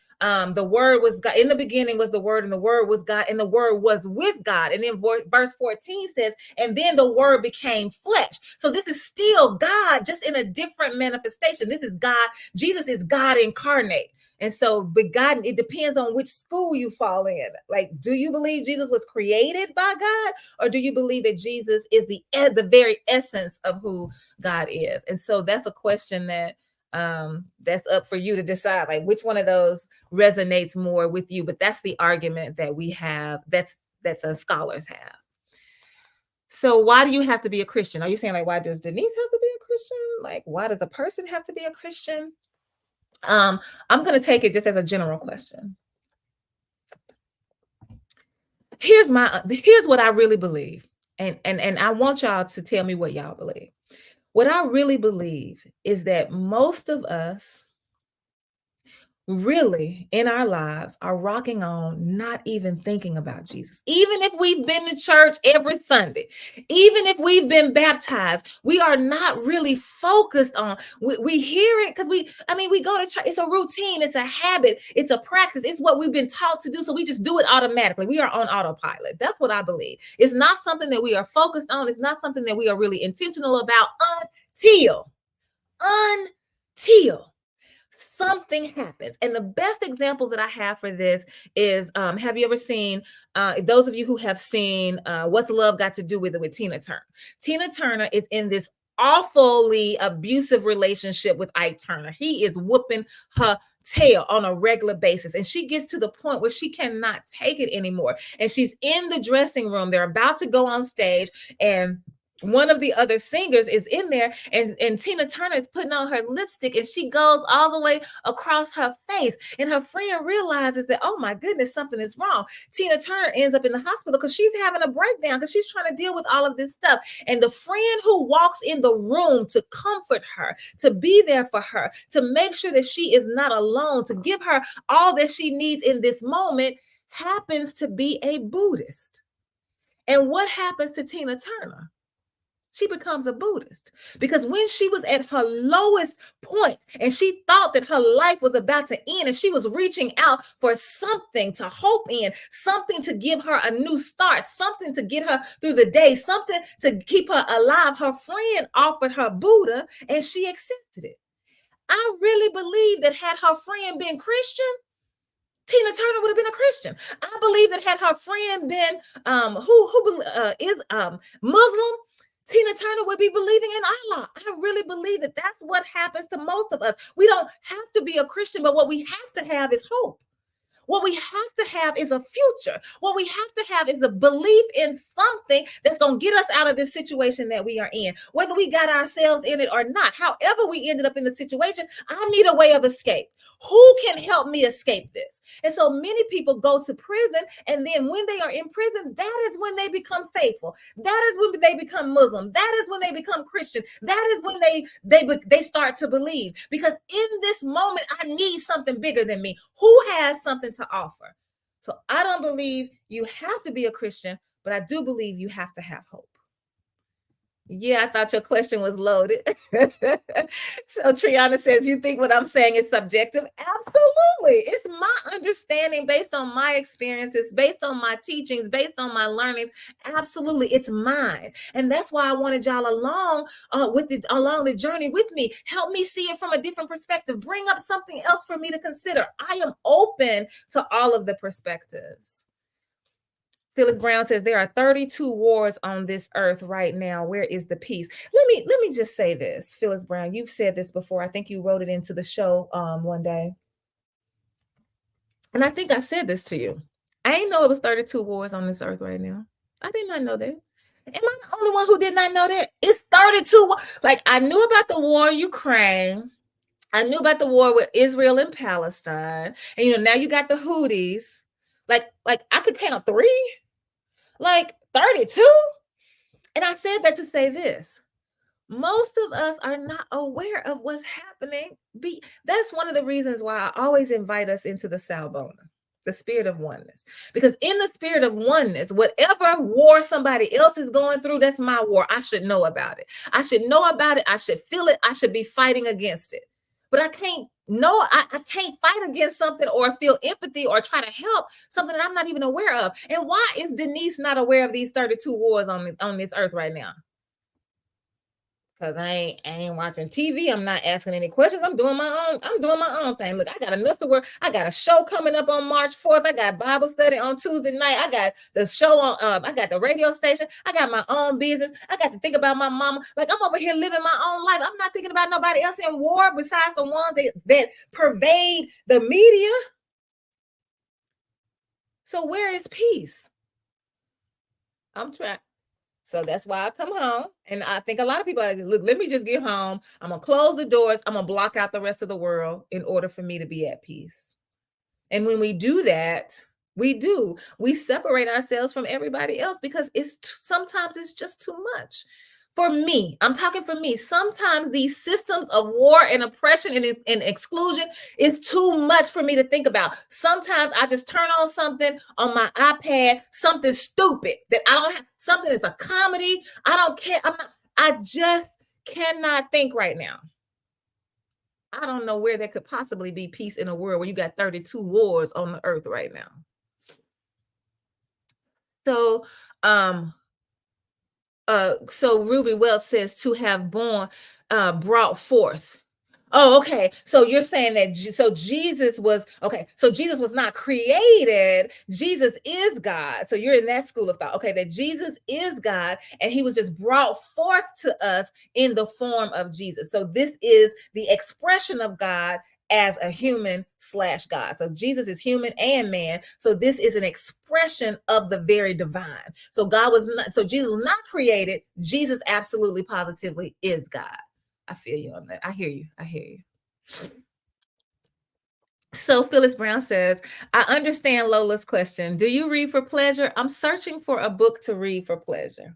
the word was God. In the beginning was the word, and the word was God, and the word was with God. And then verse 14 says, and then the word became flesh. So this is still God, just in a different manifestation. This is God. Jesus is God incarnate. And so begotten, it depends on which school you fall in. Like, do you believe Jesus was created by God? Or do you believe that Jesus is the very essence of who God is? And so that's a question that's up for you to decide, like which one of those resonates more with you. But that's the argument that we have, that the scholars have. So why do you have to be a Christian? Are you saying, like, why does Denise have to be a Christian? Like, why does a person have to be a Christian? I'm going to take it just as a general question. Here's what I really believe. And I want y'all to tell me what y'all believe. What I really believe is that most of us really in our lives are rocking on, not even thinking about Jesus. Even if we've been to church every Sunday, even if we've been baptized, we are not really focused on, we hear it because we go to church. It's a routine, it's a habit, it's a practice, it's what we've been taught to do. So we just do it automatically. We are on autopilot. That's what I believe. It's not something that we are focused on. It's not something that we are really intentional about until something happens. And the best example that I have for this is, have you ever seen, those of you who have seen What's Love Got to Do with It with Tina Turner? Tina Turner is in this awfully abusive relationship with Ike Turner. He is whooping her tail on a regular basis. And she gets to the point where she cannot take it anymore. And she's in the dressing room. They're about to go on stage, and one of the other singers is in there, and Tina Turner is putting on her lipstick, and she goes all the way across her face, and her friend realizes that, oh my goodness, something is wrong. Tina Turner ends up in the hospital because she's having a breakdown, because she's trying to deal with all of this stuff. And the friend who walks in the room to comfort her, to be there for her, to make sure that she is not alone, to give her all that she needs in this moment, happens to be a Buddhist. And what happens to Tina Turner? She becomes a Buddhist, because when she was at her lowest point and she thought that her life was about to end, and she was reaching out for something to hope in, something to give her a new start, something to get her through the day, something to keep her alive, her friend offered her Buddha and she accepted it. I really believe that had her friend been Christian, Tina Turner would have been a Christian. I believe that had her friend been is Muslim, Tina Turner would be believing in Allah. I really believe that that's what happens to most of us. We don't have to be a Christian, but what we have to have is hope. What we have to have is a future. What we have to have is the belief in something that's going to get us out of this situation that we are in, whether we got ourselves in it or not. However we ended up in the situation, I need a way of escape. Who can help me escape this? And so many people go to prison, and then when they are in prison, that is when they become faithful. That is when they become Muslim. That is when they become Christian. That is when they start to believe, because in this moment, I need something bigger than me. Who has something to offer? So I don't believe you have to be a Christian, but I do believe you have to have hope. Yeah, I thought your question was loaded. So Triana says, you think what I'm saying is subjective? Absolutely. It's my understanding based on my experiences, based on my teachings, based on my learnings. Absolutely. It's mine. And that's why I wanted y'all along along the journey with me. Help me see it from a different perspective. Bring up something else for me to consider. I am open to all of the perspectives. Phyllis Brown says there are 32 wars on this earth right now. Where is the peace? Let me just say this, Phyllis Brown. You've said this before. I think you wrote it into the show one day, and I think I said this to you. I didn't know it was 32 wars on this earth right now. I did not know that. Am I the only one who did not know that? It's 32. Like, I knew about the war in Ukraine. I knew about the war with Israel and Palestine, and now you got the Houthis. Like I could count 3. Like 32? And I said that to say this. Most of us are not aware of what's happening. That's one of the reasons why I always invite us into the Sawubona, the spirit of oneness. Because in the spirit of oneness, whatever war somebody else is going through, that's my war. I should know about it. I should know about it. I should feel it. I should be fighting against it. But I can't I can't fight against something or feel empathy or try to help something that I'm not even aware of. And why is Denise not aware of these 32 wars on this earth right now? Because I ain't watching TV. I'm not asking any questions. I'm doing my own thing. Look, I got enough to work. I got a show coming up on March 4th. I got Bible study on Tuesday night. I got the show on I got the radio station. I got my own business. I got to think about my mama. Like, I'm over here living my own life. I'm not thinking about nobody else in war besides the ones that pervade the media. So where is peace? I'm trying. So that's why I come home. And I think a lot of people are, look, let me just get home. I'm going to close the doors. I'm going to block out the rest of the world in order for me to be at peace. And when we do that, we separate ourselves from everybody else, because sometimes it's just too much. For me, I'm talking for me. Sometimes these systems of war and oppression and exclusion is too much for me to think about. Sometimes I just turn on something on my iPad, something stupid that I don't have, something that's a comedy. I don't care. I just cannot think right now. I don't know where there could possibly be peace in a world where you got 32 wars on the earth right now. So Ruby Welch says to have brought forth. Oh, okay. So you're saying that Jesus was okay. So Jesus was not created. Jesus is God. So you're in that school of thought. Okay, that Jesus is God and he was just brought forth to us in the form of Jesus. So this is the expression of God as a human slash God. So Jesus is human and man. So this is an expression of the very divine. So Jesus was not created. Jesus absolutely positively is God. I feel you on that. I hear you. I hear you. So Phyllis Brown says, I understand Lola's question. Do you read for pleasure? I'm searching for a book to read for pleasure.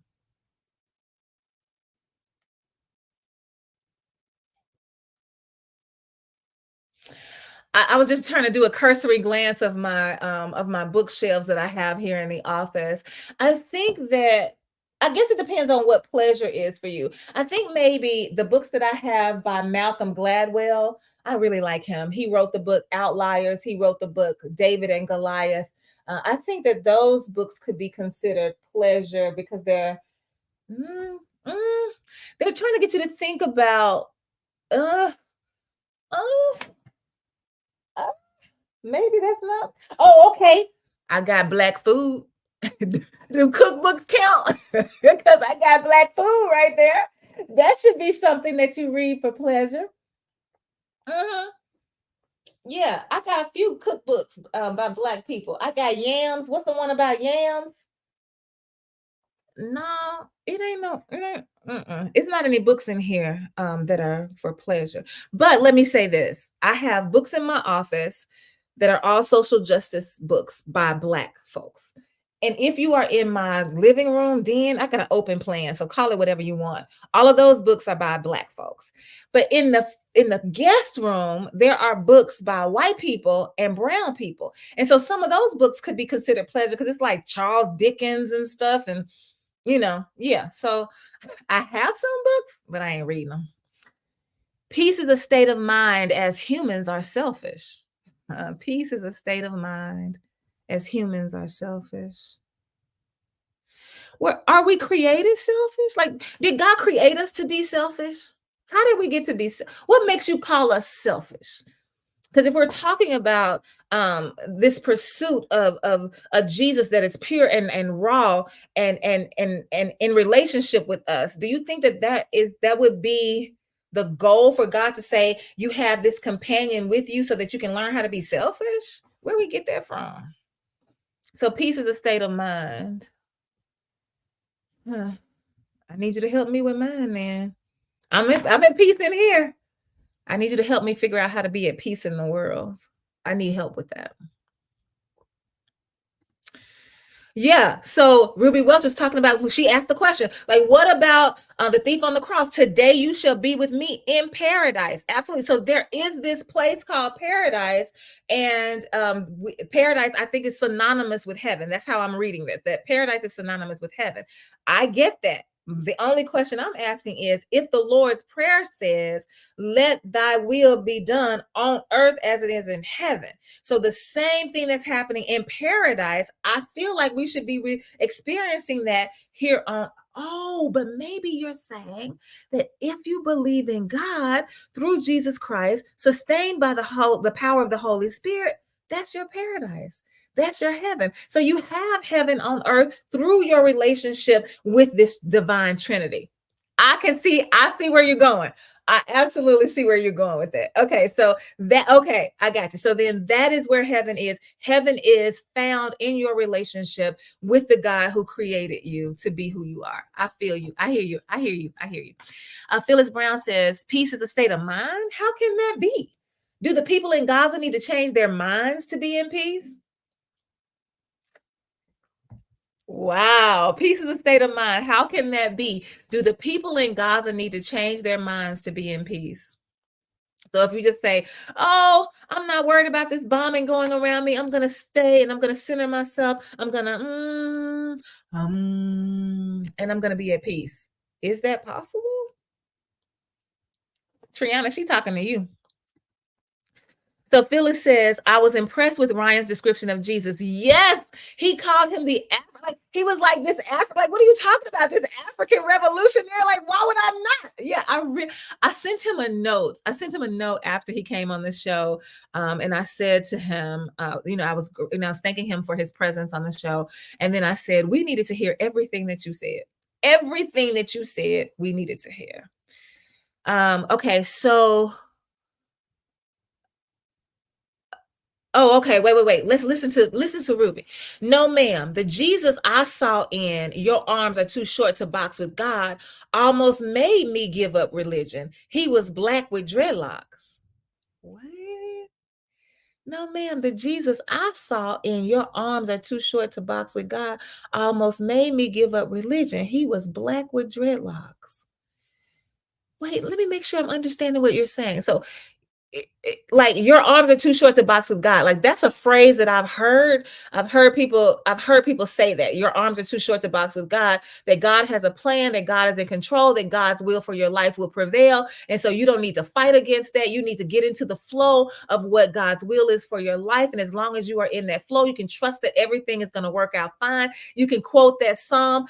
I was just trying to do a cursory glance of my bookshelves that I have here in the office. I think that I guess it depends on what pleasure is for you. I think maybe the books that I have by Malcolm Gladwell, I really like him. He wrote the book Outliers. He wrote the book David and Goliath. I think that those books could be considered pleasure because mm, mm, they're trying to get you to think about uh, uh, uh maybe that's not. Oh, okay. I got black food. Do cookbooks count? Because I got black food right there. That should be something that you read for pleasure. Uh-huh. Yeah, I got a few cookbooks by black people. I got yams. What's the one about yams? No, it ain't no. It's not any books in here that are for pleasure. But let me say this: I have books in my office that are all social justice books by Black folks. And if you are in my living room, den, I got an open plan, so call it whatever you want. All of those books are by Black folks. But in the guest room, there are books by white people and brown people. And so some of those books could be considered pleasure because it's like Charles Dickens and stuff. And yeah. So I have some books, but I ain't reading them. Peace is a state of mind as humans are selfish. Peace is a state of mind as humans are selfish. Where are we created selfish? Like, did God create us to be selfish? How did we get to be? What makes you call us selfish? Because if we're talking about this pursuit of a Jesus that is pure and raw and in relationship with us, do you think that would be the goal for God to say you have this companion with you so that you can learn how to be selfish? Where we get that from? So peace is a state of mind. Huh. I need you to help me with mine, then. I'm at peace in here. I need you to help me figure out how to be at peace in the world. I need help with that. Yeah. So Ruby Welch is talking about, she asked the question, like, what about the thief on the cross? Today you shall be with me in paradise. Absolutely. So there is this place called paradise, and paradise, I think, is synonymous with heaven. That's how I'm reading this, that paradise is synonymous with heaven. I get that. The only question I'm asking is, if the Lord's Prayer says, let thy will be done on earth as it is in heaven. So the same thing that's happening in paradise, I feel like we should be experiencing that here on. Oh, but maybe you're saying that if you believe in God through Jesus Christ, sustained by the power of the Holy Spirit, that's your paradise. That's your heaven. So you have heaven on earth through your relationship with this divine Trinity. I see where you're going. I absolutely see where you're going with that. Okay, I got you. So then that is where heaven is. Heaven is found in your relationship with the God who created you to be who you are. I feel you. I hear you. I hear you. I hear you. Phyllis Brown says, peace is a state of mind. How can that be? Do the people in Gaza need to change their minds to be in peace? Wow, peace is a state of mind. How can that be? Do the people in Gaza need to change their minds to be in peace? So if you just say, "Oh, I'm not worried about this bombing going around me. I'm going to stay and I'm going to center myself. I'm going to and I'm going to be at peace." Is that possible? Triana, she talking to you. So Phyllis says, I was impressed with Ryan's description of Jesus. Yes, he called him like he was like this like, what are you talking about? This African revolutionary? Like, why would I not? Yeah, I sent him a note. I sent him a note after he came on the show. And I said to him, I was thanking him for his presence on the show. And then I said, we needed to hear everything that you said. Everything that you said, we needed to hear. Okay, so Oh, okay. Wait. Let's listen to Ruby. No, ma'am. The Jesus I saw in your arms are too short to box with God almost made me give up religion. He was black with dreadlocks. What? No, ma'am. The Jesus I saw in your arms are too short to box with God almost made me give up religion. He was black with dreadlocks. Wait, let me make sure I'm understanding what you're saying. So like your arms are too short to box with God. Like that's a phrase that I've heard. I've heard people say that your arms are too short to box with God, that God has a plan, that God is in control, that God's will for your life will prevail. And so you don't need to fight against that. You need to get into the flow of what God's will is for your life. And as long as you are in that flow, you can trust that everything is going to work out fine. You can quote that Psalm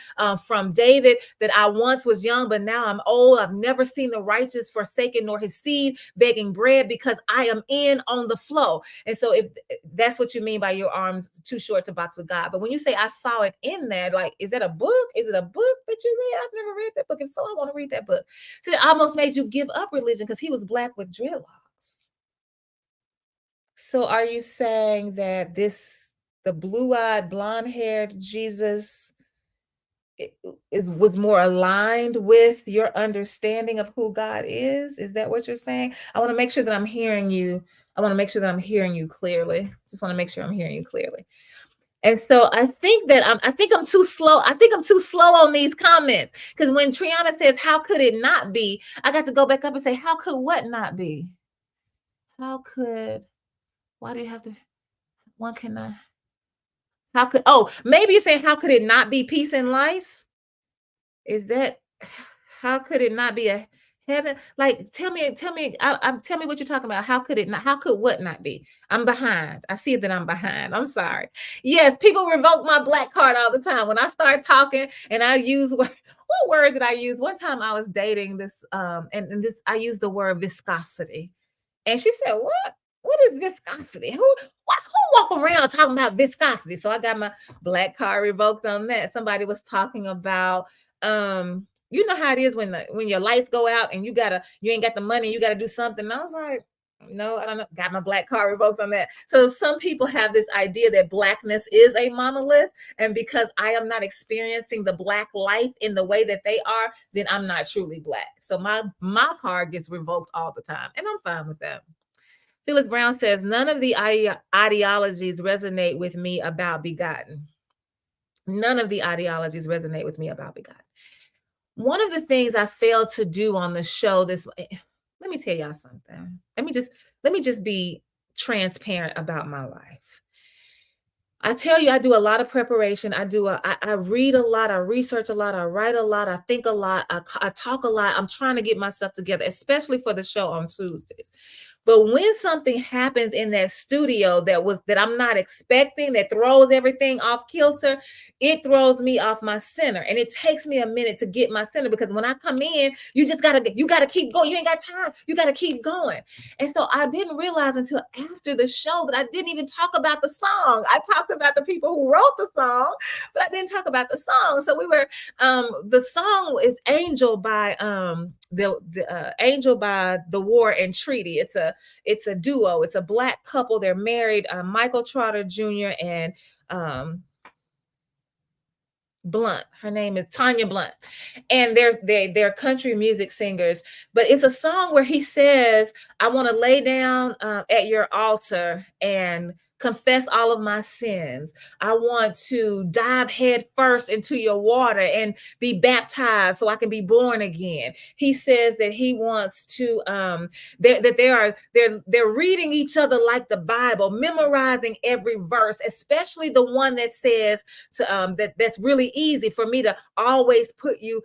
from David, that I once was young, but now I'm old. I've never seen the righteous forsaken nor his seed begging bread, because I am in on the flow. And so if that's what you mean by your arms too short to box with God. But when you say I saw it in there, like, is that a book? Is it a book that you read? I've never read that book. If so, I want to read that book. So it almost made you give up religion because he was black with dreadlocks. So are you saying that the blue-eyed, blonde-haired Jesus was more aligned with your understanding of who God is? Is that what you're saying? I want to make sure that I'm hearing you. I want to make sure that I'm hearing you clearly. Just want to make sure I'm hearing you clearly. And so I think I'm too slow. I think I'm too slow on these comments, because when Triana says, "How could it not be?" I got to go back up and say, "How could what not be? How could? Why do you have to? One cannot. How could? Oh, maybe you're saying, how could it not be peace in life? Is that how could it not be a heaven? Like, tell me what you're talking about. How could it not? How could what not be? I'm behind. I see that I'm behind. I'm sorry. Yes, people revoke my black card all the time when I start talking and I use what word did I use? One time I was dating this and this I used the word viscosity. And she said, "What? What is viscosity? Who walk around talking about viscosity?" So I got my black card revoked on that. Somebody was talking about you know how it is when when your lights go out and you ain't got the money, you got to do something. And I was like, no, I don't know. Got my black card revoked on that. So some people have this idea that blackness is a monolith, and because I am not experiencing the black life in the way that they are, then I'm not truly black. So my card gets revoked all the time, and I'm fine with that. Phyllis Brown says, none of the ideologies resonate with me about begotten. None of the ideologies resonate with me about begotten. One of the things I failed to do on the show let me tell y'all something. Let me just be transparent about my life. I tell you, I do a lot of preparation. I read a lot, I research a lot, I write a lot, I think a lot, I talk a lot. I'm trying to get myself together, especially for the show on Tuesdays. But when something happens in that studio that I'm not expecting, that throws everything off kilter, it throws me off my center. And it takes me a minute to get my center, because when I come in, you gotta keep going. You ain't got time. You gotta keep going. And so I didn't realize until after the show that I didn't even talk about the song. I talked about the people who wrote the song, but I didn't talk about the song. So the song is Angel by the Angel by the War and Treaty. It's a duo. It's a black couple. They're married, Michael Trotter Jr. and Blunt. Her name is Tanya Blunt, and they're country music singers. But it's a song where he says, "I want to lay down at your altar and confess all of my sins. I want to dive head first into your water and be baptized so I can be born again." He says that he wants to that they're reading each other like the Bible, memorizing every verse, especially the one that says that's really easy for me to always put you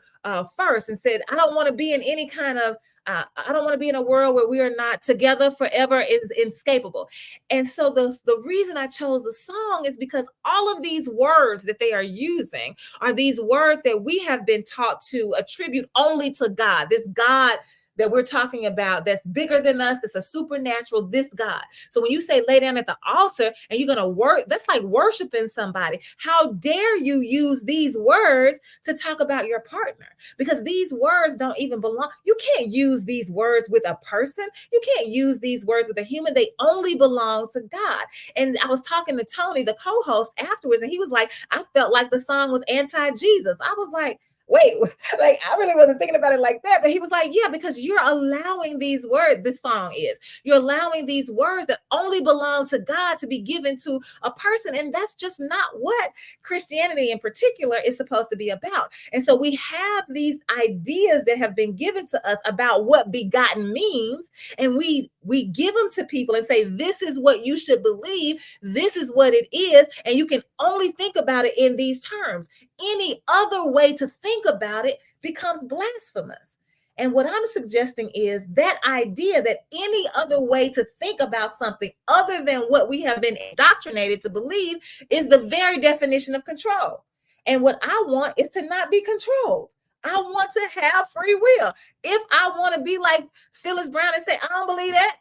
first, and said, I don't want to be in any kind of I don't want to be in a world where we are not together forever, is inescapable. And so the reason I chose the song is because all of these words that they are using are these words that we have been taught to attribute only to God. This God that we're talking about that's bigger than us, that's a supernatural, this God. So when you say lay down at the altar and you're going to work, that's like worshiping somebody. How dare you use these words to talk about your partner? Because these words don't even belong. You can't use these words with a person. You can't use these words with a human. They only belong to God. And I was talking to Tony, the co-host, afterwards, and he was like, I felt like the song was anti-Jesus. I was like, wait, like I really wasn't thinking about it like that. But he was like, yeah, because you're allowing these words, this song is, you're allowing these words that only belong to God to be given to a person. And that's just not what Christianity in particular is supposed to be about. And so we have these ideas that have been given to us about what begotten means, and we give them to people and say, this is what you should believe, this is what it is, and you can only think about it in these terms. Any other way to think about it becomes blasphemous. And what I'm suggesting is that idea that any other way to think about something other than what we have been indoctrinated to believe is the very definition of control. And what I want is to not be controlled. I want to have free will. If I want to be like Phyllis Brown and say, I don't believe that,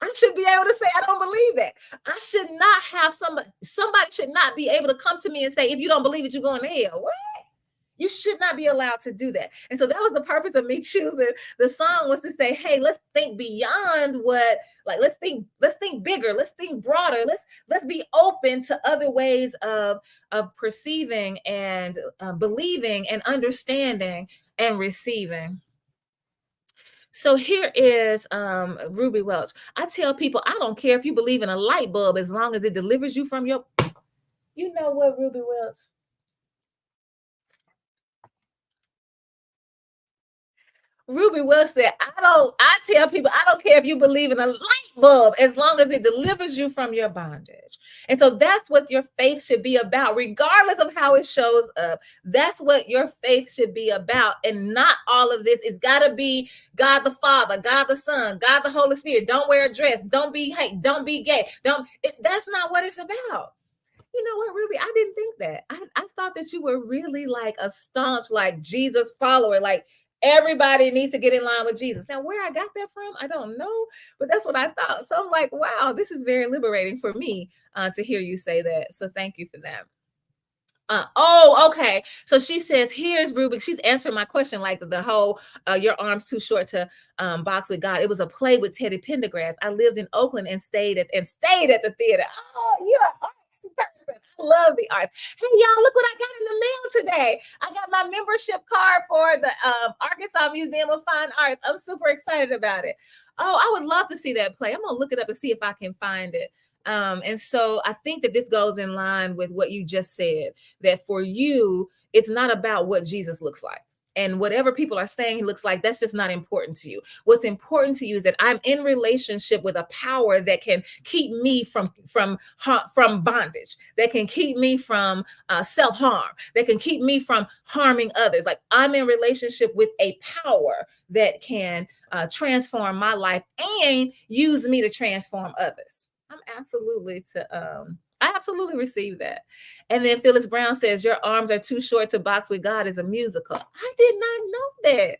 I should be able to say, I don't believe that. I should not have somebody should not be able to come to me and say, if you don't believe it, you're going to hell. What? You should not be allowed to do that. And so that was the purpose of me choosing the song, was to say, hey, let's think beyond what, like, let's think bigger, let's think broader, let's be open to other ways of perceiving and believing and understanding and receiving. So here is Ruby Welch. I tell people, I don't care if you believe in a light bulb as long as it delivers you from your, you know what, Ruby Welch? Ruby Welch said, I tell people, I don't care if you believe in a light bulb as long as it delivers you from your bondage. And so that's what your faith should be about, regardless of how it shows up. That's what your faith should be about. And not all of this. It's got to be God the Father, God the Son, God the Holy Spirit. Don't wear a dress. Don't be gay. That's not what it's about. You know what, Ruby? I didn't think that. I thought that you were really like a staunch, like Jesus follower, like everybody needs to get in line with Jesus. Now, where I got that from, I don't know, but that's what I thought. So I'm like, wow, this is very liberating for me to hear you say that. So thank you for that. Okay. So she says, here's Ruby. She's answering my question, like the whole your arms too short to box with God. It was a play with Teddy Pendergrass. I lived in Oakland and stayed at the theater. Oh, you're an arts person. I love the arts. Hey, y'all, look what I got in the mail today. I got my membership card for the Arkansas Museum of Fine Arts. I'm super excited about it. Oh, I would love to see that play. I'm gonna look it up and see if I can find it. And so I think that this goes in line with what you just said, that for you, it's not about what Jesus looks like. And whatever people are saying he looks like, that's just not important to you. What's important to you is that I'm in relationship with a power that can keep me from bondage, that can keep me from self-harm, that can keep me from harming others. Like, I'm in relationship with a power that can transform my life and use me to transform others. I absolutely receive that. And then Phyllis Brown says, your arms are too short to box with God is a musical. I did not know that.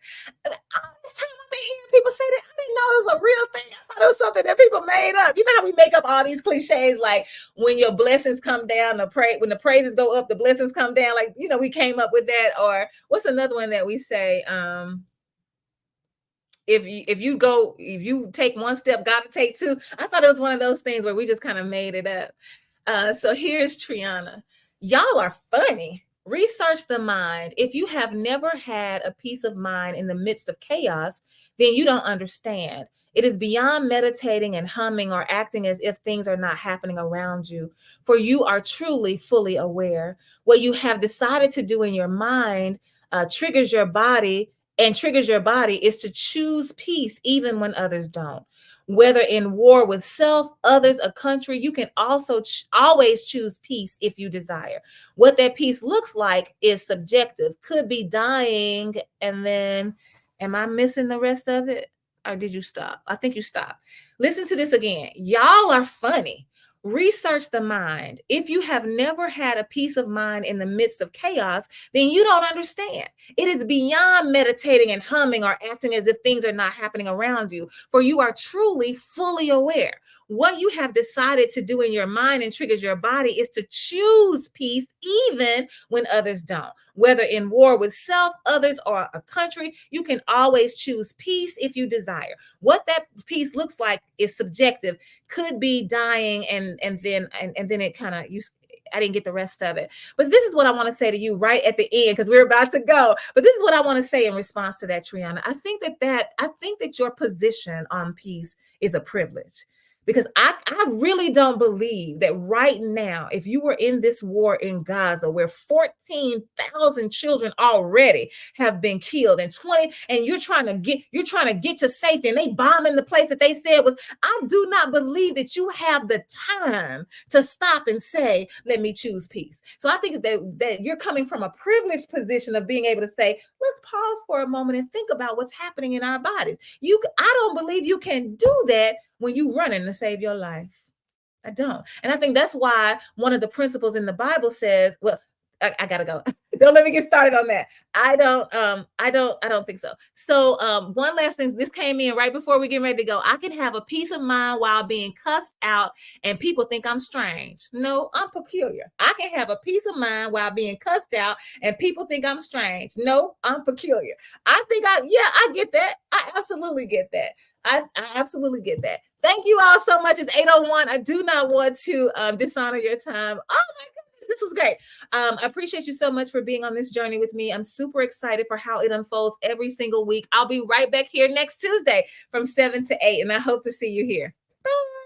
All this time I've been hearing people say that. I didn't know it was a real thing. I thought it was something that people made up. You know how we make up all these cliches, like when your blessings come down, when the praises go up, the blessings come down. Like, you know, we came up with that. Or what's another one that we say? If you take one step, gotta take two. I thought it was one of those things where we just kind of made it up. So here's Triana. Y'all are funny. Research the mind. If you have never had a peace of mind in the midst of chaos, then you don't understand. It is beyond meditating and humming or acting as if things are not happening around you, for you are truly fully aware. What you have decided to do in your mind triggers your body is to choose peace even when others don't. Whether in war with self, others, a country, you can also always choose peace if you desire. What that peace looks like is subjective. Could be dying, and then, am I missing the rest of it? Or did you stop? I think you stopped. Listen to this again. Y'all are funny. Research the mind. If you have never had a peace of mind in the midst of chaos, then you don't understand. It is beyond meditating and humming or acting as if things are not happening around you, for you are truly fully aware. What you have decided to do in your mind and triggers your body is to choose peace even when others don't. Whether in war with self, others, or a country, you can always choose peace if you desire. What that peace looks like is subjective. Could be dying and then it kind of you. I didn't get the rest of it. But this is what I want to say to you right at the end, because we're about to go. But this is what I want to say in response to that, Triana. I think that your position on peace is a privilege. Because I really don't believe that right now, if you were in this war in Gaza, where 14,000 children already have been killed, and 20, and you're trying to get to safety, and they bombing the place that they said was, I do not believe that you have the time to stop and say, let me choose peace. So I think that you're coming from a privileged position of being able to say, let's pause for a moment and think about what's happening in our bodies. I don't believe you can do that when you running to save your life. I don't. And I think that's why one of the principles in the Bible says, well, I gotta go. Don't let me get started on that. I don't think so. So one last thing, this came in right before we get ready to go. I can have a peace of mind while being cussed out and people think I'm strange. No, I'm peculiar. I can have a peace of mind while being cussed out and people think I'm strange. No, I'm peculiar. I get that. I absolutely get that. I absolutely get that. Thank you all so much. It's 8:01. I do not want to dishonor your time. Oh my goodness, this was great. I appreciate you so much for being on this journey with me. I'm super excited for how it unfolds every single week. I'll be right back here next Tuesday from 7 to 8, and I hope to see you here. Bye.